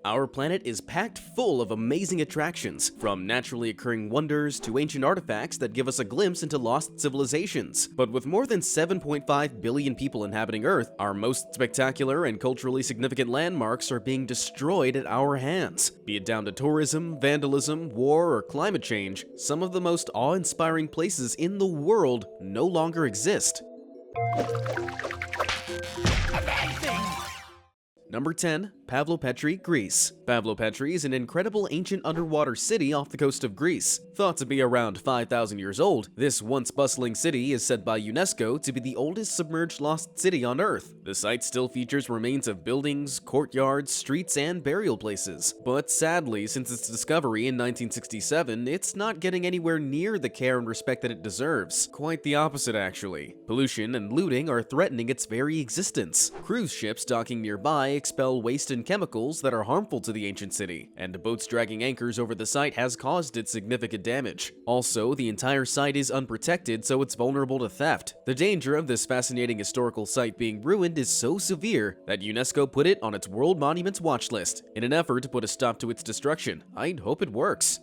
Our planet is packed full of amazing attractions, from naturally occurring wonders to ancient artifacts that give us a glimpse into lost civilizations. But with more than 7.5 billion people inhabiting Earth, our most spectacular and culturally significant landmarks are being destroyed at our hands. Be it down to tourism, vandalism, war, or climate change, some of the most awe-inspiring places in the world no longer exist. Number 10. Pavlopetri, Greece. Pavlopetri is an incredible ancient underwater city off the coast of Greece. Thought to be around 5,000 years old, this once bustling city is said by UNESCO to be the oldest submerged lost city on Earth. The site still features remains of buildings, courtyards, streets, and burial places. But sadly, since its discovery in 1967, it's not getting anywhere near the care and respect that it deserves. Quite the opposite, actually. Pollution and looting are threatening its very existence. Cruise ships docking nearby expel waste and chemicals that are harmful to the ancient city, and boats dragging anchors over the site has caused it significant damage. Also, the entire site is unprotected, so it's vulnerable to theft. The danger of this fascinating historical site being ruined is so severe that UNESCO put it on its World Monuments watch list in an effort to put a stop to its destruction. I'd hope it works.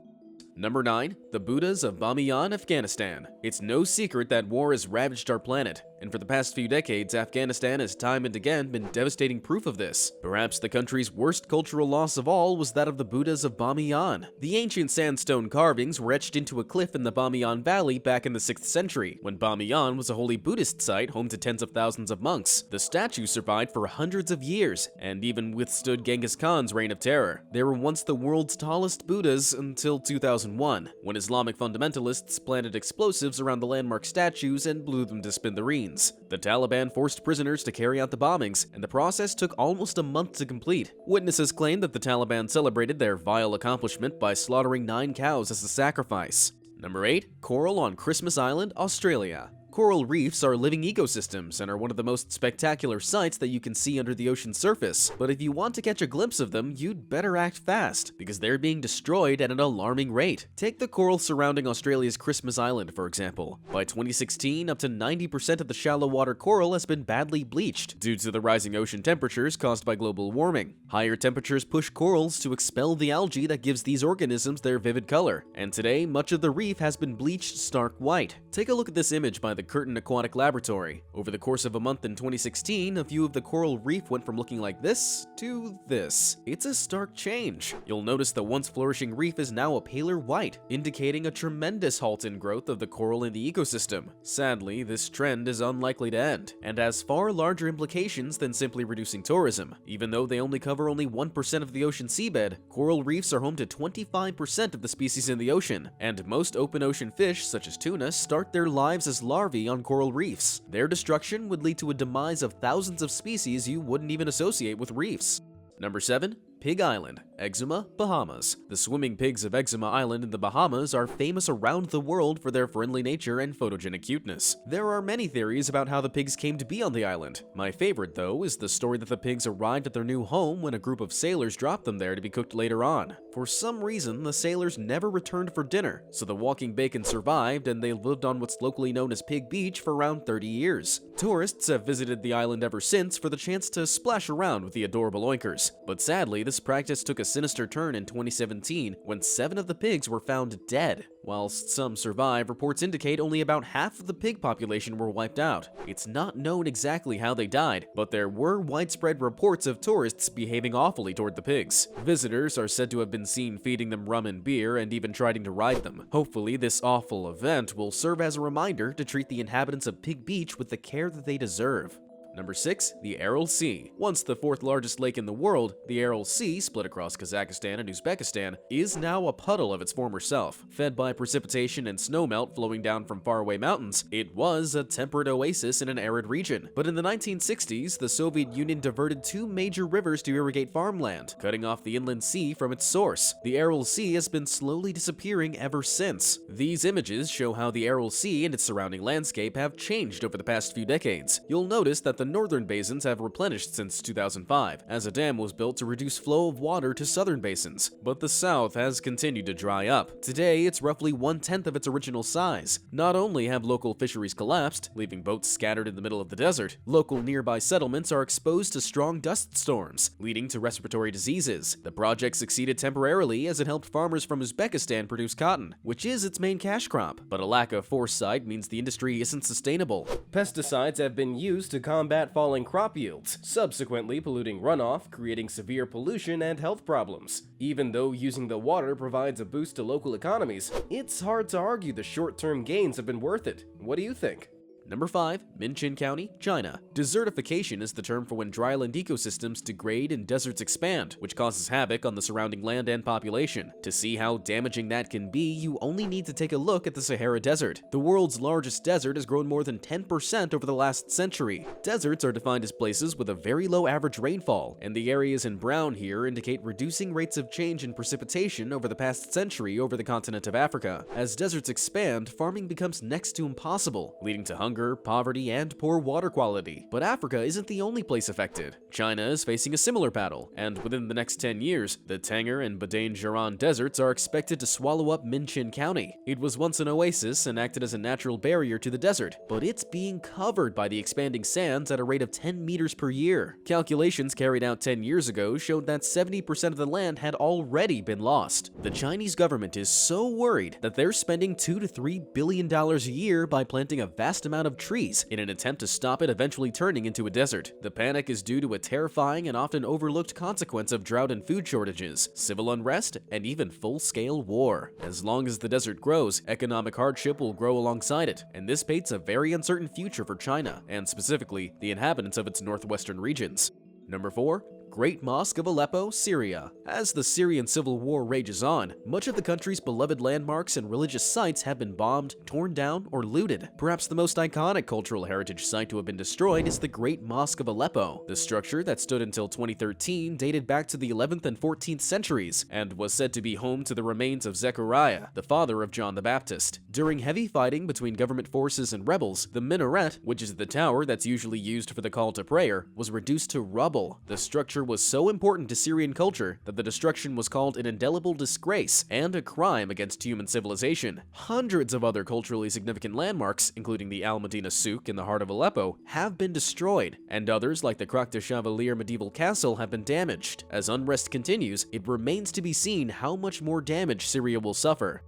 Number 9. The Buddhas of Bamiyan, Afghanistan. It's no secret that war has ravaged our planet, and for the past few decades, Afghanistan has time and again been devastating proof of this. Perhaps the country's worst cultural loss of all was that of the Buddhas of Bamiyan. The ancient sandstone carvings were etched into a cliff in the Bamiyan Valley back in the 6th century, when Bamiyan was a holy Buddhist site home to tens of thousands of monks. The statues survived for hundreds of years, and even withstood Genghis Khan's reign of terror. They were once the world's tallest Buddhas until 2001, when Islamic fundamentalists planted explosives around the landmark statues and blew them to smithereens. The Taliban forced prisoners to carry out the bombings, and the process took almost a month to complete. Witnesses claim that the Taliban celebrated their vile accomplishment by slaughtering 9 cows as a sacrifice. Number 8. Coral on Christmas Island, Australia. Coral reefs are living ecosystems and are one of the most spectacular sights that you can see under the ocean's surface. But if you want to catch a glimpse of them, you'd better act fast, because they're being destroyed at an alarming rate. Take the coral surrounding Australia's Christmas Island, for example. By 2016, up to 90% of the shallow water coral has been badly bleached due to the rising ocean temperatures caused by global warming. Higher temperatures push corals to expel the algae that gives these organisms their vivid color, and today much of the reef has been bleached stark white. Take a look at this image by the Curtin Aquatic Laboratory. Over the course of a month in 2016, a view of the coral reef went from looking like this to this. It's a stark change. You'll notice the once flourishing reef is now a paler white, indicating a tremendous halt in growth of the coral in the ecosystem. Sadly, this trend is unlikely to end, and has far larger implications than simply reducing tourism. Even though they only cover only 1% of the ocean seabed, coral reefs are home to 25% of the species in the ocean, and most open ocean fish, such as tuna, start their lives as larvae on coral reefs. Their destruction would lead to a demise of thousands of species you wouldn't even associate with reefs. Number 7. Pig Island, Exuma, Bahamas. The swimming pigs of Exuma Island in the Bahamas are famous around the world for their friendly nature and photogenic cuteness. There are many theories about how the pigs came to be on the island. My favorite, though, is the story that the pigs arrived at their new home when a group of sailors dropped them there to be cooked later on. For some reason, the sailors never returned for dinner, so the walking bacon survived and they lived on what's locally known as Pig Beach for around 30 years. Tourists have visited the island ever since for the chance to splash around with the adorable oinkers, but sadly, this practice took a sinister turn in 2017 when 7 of the pigs were found dead. Whilst some survive, reports indicate only about half of the pig population were wiped out. It's not known exactly how they died, but there were widespread reports of tourists behaving awfully toward the pigs. Visitors are said to have been seen feeding them rum and beer and even trying to ride them. Hopefully, this awful event will serve as a reminder to treat the inhabitants of Pig Beach with the care that they deserve. Number 6. The Aral Sea. Once the 4th largest lake in the world, the Aral Sea, split across Kazakhstan and Uzbekistan, is now a puddle of its former self. Fed by precipitation and snowmelt flowing down from faraway mountains, it was a temperate oasis in an arid region. But in the 1960s, the Soviet Union diverted 2 major rivers to irrigate farmland, cutting off the inland sea from its source. The Aral Sea has been slowly disappearing ever since. These images show how the Aral Sea and its surrounding landscape have changed over the past few decades. You'll notice that the northern basins have replenished since 2005, as a dam was built to reduce flow of water to southern basins, but the south has continued to dry up. Today, it's roughly 1/10 of its original size. Not only have local fisheries collapsed, leaving boats scattered in the middle of the desert, local nearby settlements are exposed to strong dust storms, leading to respiratory diseases. The project succeeded temporarily as it helped farmers from Uzbekistan produce cotton, which is its main cash crop, but a lack of foresight means the industry isn't sustainable. Pesticides have been used to combat falling crop yields, subsequently polluting runoff, creating severe pollution and health problems. Even though using the water provides a boost to local economies, it's hard to argue the short-term gains have been worth it. What do you think? Number 5. Minqin County, China. Desertification is the term for when dryland ecosystems degrade and deserts expand, which causes havoc on the surrounding land and population. To see how damaging that can be, you only need to take a look at the Sahara Desert. The world's largest desert has grown more than 10% over the last century. Deserts are defined as places with a very low average rainfall, and the areas in brown here indicate reducing rates of change in precipitation over the past century over the continent of Africa. As deserts expand, farming becomes next to impossible, leading to hunger, poverty, and poor water quality. But Africa isn't the only place affected. China is facing a similar battle, and within the next 10 years, the Tanger and Badain Jiran deserts are expected to swallow up Minqin County. It was once an oasis and acted as a natural barrier to the desert, but it's being covered by the expanding sands at a rate of 10 meters per year. Calculations carried out 10 years ago showed that 70% of the land had already been lost. The Chinese government is so worried that they're spending $2 to $3 billion a year by planting a vast amount of trees in an attempt to stop it eventually turning into a desert. The panic is due to a terrifying and often overlooked consequence of drought and food shortages, civil unrest, and even full-scale war. As long as the desert grows, economic hardship will grow alongside it, and this paints a very uncertain future for China, and specifically the inhabitants of its northwestern regions. Number 4. Great Mosque of Aleppo, Syria. As the Syrian civil war rages on, much of the country's beloved landmarks and religious sites have been bombed, torn down, or looted. Perhaps the most iconic cultural heritage site to have been destroyed is the Great Mosque of Aleppo. The structure that stood until 2013 dated back to the 11th and 14th centuries and was said to be home to the remains of Zechariah, the father of John the Baptist. During heavy fighting between government forces and rebels, the minaret, which is the tower that's usually used for the call to prayer, was reduced to rubble. The structure was so important to Syrian culture that the destruction was called an indelible disgrace and a crime against human civilization. Hundreds of other culturally significant landmarks, including the Al Madina Souk in the heart of Aleppo, have been destroyed, and others like the Croix de Chevalier medieval castle have been damaged. As unrest continues, it remains to be seen how much more damage Syria will suffer.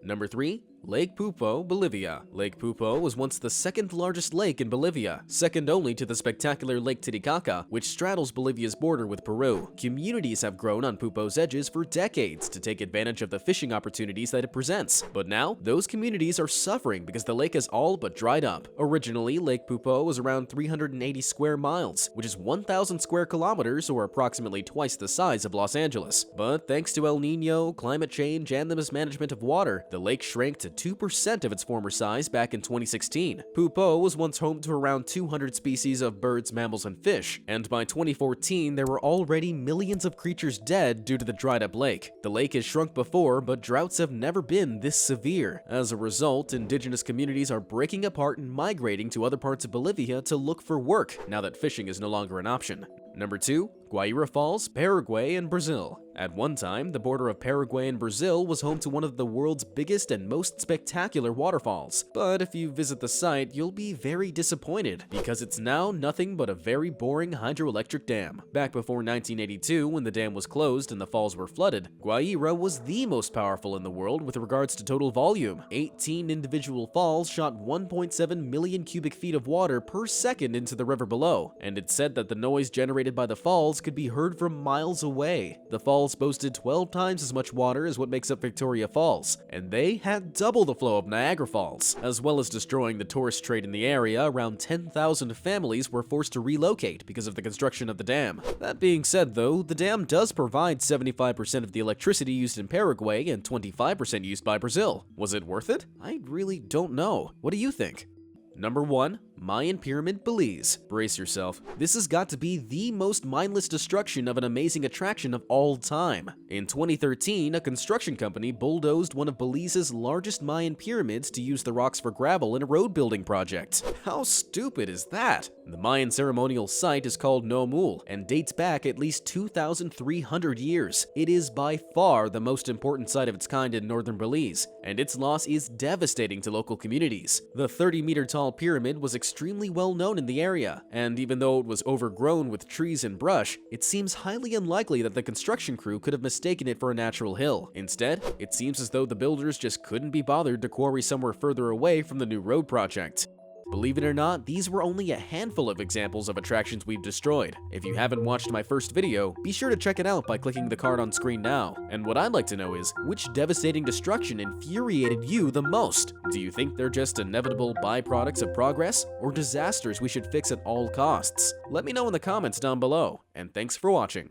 Number 3. Lake Poopó, Bolivia. Lake Poopó was once the second largest lake in Bolivia, second only to the spectacular Lake Titicaca, which straddles Bolivia's border with Peru. Communities have grown on Poopó's edges for decades to take advantage of the fishing opportunities that it presents. But now, those communities are suffering because the lake has all but dried up. Originally, Lake Poopó was around 380 square miles, which is 1,000 square kilometers or approximately twice the size of Los Angeles. But thanks to El Niño, climate change, and the mismanagement of water, the lake shrank to 2% of its former size back in 2016. Poopó was once home to around 200 species of birds, mammals, and fish, and by 2014 there were already millions of creatures dead due to the dried up lake. The lake has shrunk before, but droughts have never been this severe. As a result, indigenous communities are breaking apart and migrating to other parts of Bolivia to look for work, now that fishing is no longer an option. Number 2. Guairá Falls, Paraguay, and Brazil. At one time, the border of Paraguay and Brazil was home to one of the world's biggest and most spectacular waterfalls. But if you visit the site, you'll be very disappointed, because it's now nothing but a very boring hydroelectric dam. Back before 1982, when the dam was closed and the falls were flooded, Guairá was the most powerful in the world with regards to total volume. 18 individual falls shot 1.7 million cubic feet of water per second into the river below, and it's said that the noise generated by the falls could be heard from miles away. The falls boasted 12 times as much water as what makes up Victoria Falls, and they had double the flow of Niagara Falls. As well as destroying the tourist trade in the area, around 10,000 families were forced to relocate because of the construction of the dam. That being said though, the dam does provide 75% of the electricity used in Paraguay and 25% used by Brazil. Was it worth it? I really don't know. What do you think? Number 1. Mayan Pyramid, Belize. Brace yourself. This has got to be the most mindless destruction of an amazing attraction of all time. In 2013, a construction company bulldozed one of Belize's largest Mayan pyramids to use the rocks for gravel in a road building project. How stupid is that? The Mayan ceremonial site is called Nomul and dates back at least 2,300 years. It is by far the most important site of its kind in northern Belize, and its loss is devastating to local communities. The 30-meter tall pyramid was extremely well known in the area, and even though it was overgrown with trees and brush, it seems highly unlikely that the construction crew could have mistaken it for a natural hill. Instead, it seems as though the builders just couldn't be bothered to quarry somewhere further away from the new road project. Believe it or not, these were only a handful of examples of attractions we've destroyed. If you haven't watched my first video, be sure to check it out by clicking the card on screen now. And what I'd like to know is, which devastating destruction infuriated you the most? Do you think they're just inevitable byproducts of progress, or disasters we should fix at all costs? Let me know in the comments down below, and thanks for watching.